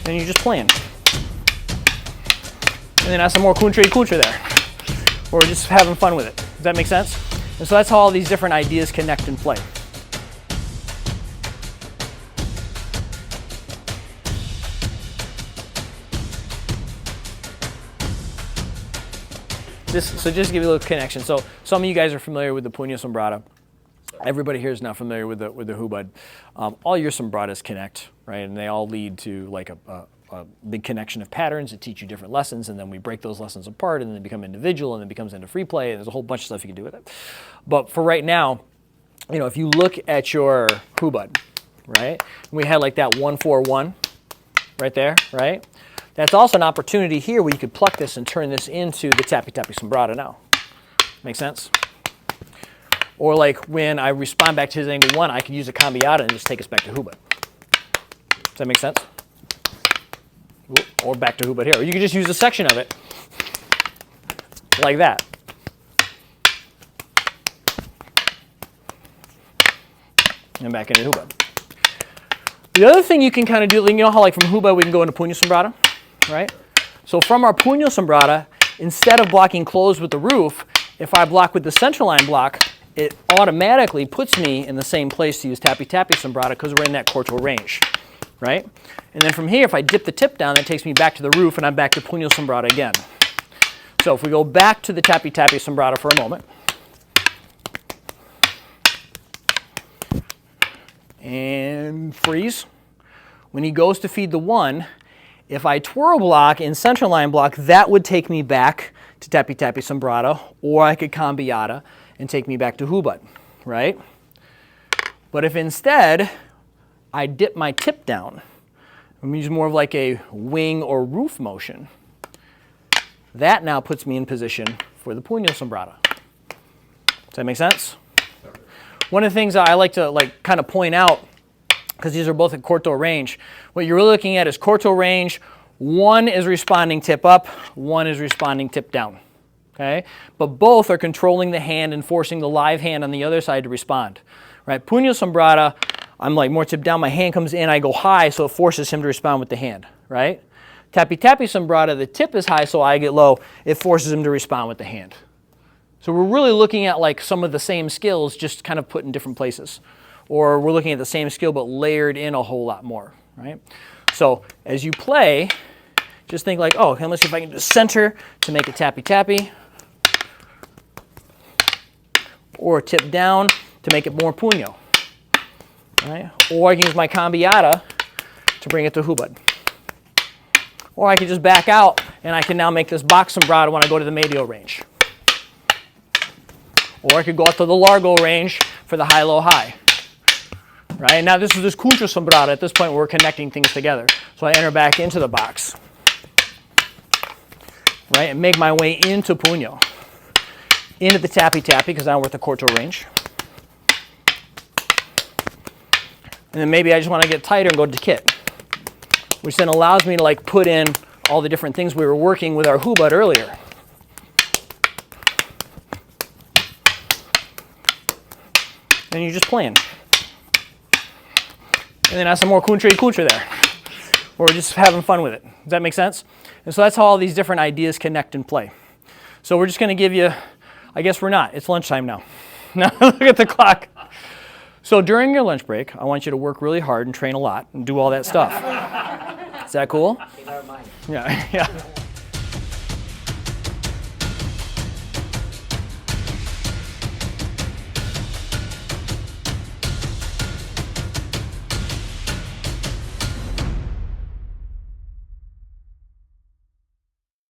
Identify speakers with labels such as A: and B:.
A: and you're just playing. And then add some more kuntre there. Or just having fun with it. Does that make sense? And so that's how all these different ideas connect and play. So just to give you a little connection. So some of you guys are familiar with the puño sombrada. Everybody here is now familiar with the hubad. All your sombradas connect, right? And they all lead to like a big connection of patterns that teach you different lessons, and then we break those lessons apart, and then they become individual, and then it becomes into free play, and there's a whole bunch of stuff you can do with it. But for right now, you know, if you look at your hubad, right? We had like that 1-4-1 right there, right? That's also an opportunity here where you could pluck this and turn this into the tappy-tappy sombrada now. Make sense? Or like when I respond back to his angle 1, I could use a cambiata and just take us back to hubad. Does that make sense? Or back to hubad here. Or you could just use a section of it like that. And back into hubad. The other thing you can kind of do, you know how like from hubad we can go into puño sombrada, right? So from our puño sombrada, instead of blocking closed with the roof, if I block with the center line block, it automatically puts me in the same place to use tappy-tappy sombrada because we're in that corto range, right? And then from here, if I dip the tip down, that takes me back to the roof, and I'm back to puño sombrada again. So if we go back to the tappy-tappy sombrada for a moment, and freeze. When he goes to feed the 1, if I twirl block in center line block, that would take me back to tappy-tappy sombrada, or I could cambiata and take me back to hubad, right? But if instead I dip my tip down, I'm using more of like a wing or roof motion, that now puts me in position for the puño sombrada. Does that make sense? One of the things I like to kind of point out, because these are both at corto range, what you're really looking at is corto range. 1 is responding tip up, 1 is responding tip down. Okay? But both are controlling the hand and forcing the live hand on the other side to respond. Right? Puño sombrada, I'm like more tip down, my hand comes in, I go high, so it forces him to respond with the hand. Right? Tappy-tappy sombrada, the tip is high, so I get low, it forces him to respond with the hand. So we're really looking at like some of the same skills, just kind of put in different places. Or we're looking at the same skill, but layered in a whole lot more. Right? So as you play, just think like, oh, okay, let's see if I can just center to make it tappy-tappy. Or tip down to make it more puño. Right? Or I can use my cambiata to bring it to hubad. Or I can just back out and I can now make this box sombrada when I go to the medio range. Or I could go out to the largo range for the high-low high. Right? Now this is this contra sombrada. At this point we're connecting things together. So I enter back into the box. Right? And make my way into puño. Into the tappy-tappy, because now we're at the corto range. And then maybe I just want to get tighter and go to kit, which then allows me to like put in all the different things we were working with our hubad earlier. And you're just playing. And then add some more kuntre there. Or just having fun with it. Does that make sense? And so that's how all these different ideas connect and play. So we're just going to give you, I guess we're not. It's lunchtime now. Now look at the clock. So during your lunch break, I want you to work really hard and train a lot and do all that stuff. Is that cool?
B: In our mind.
A: Yeah.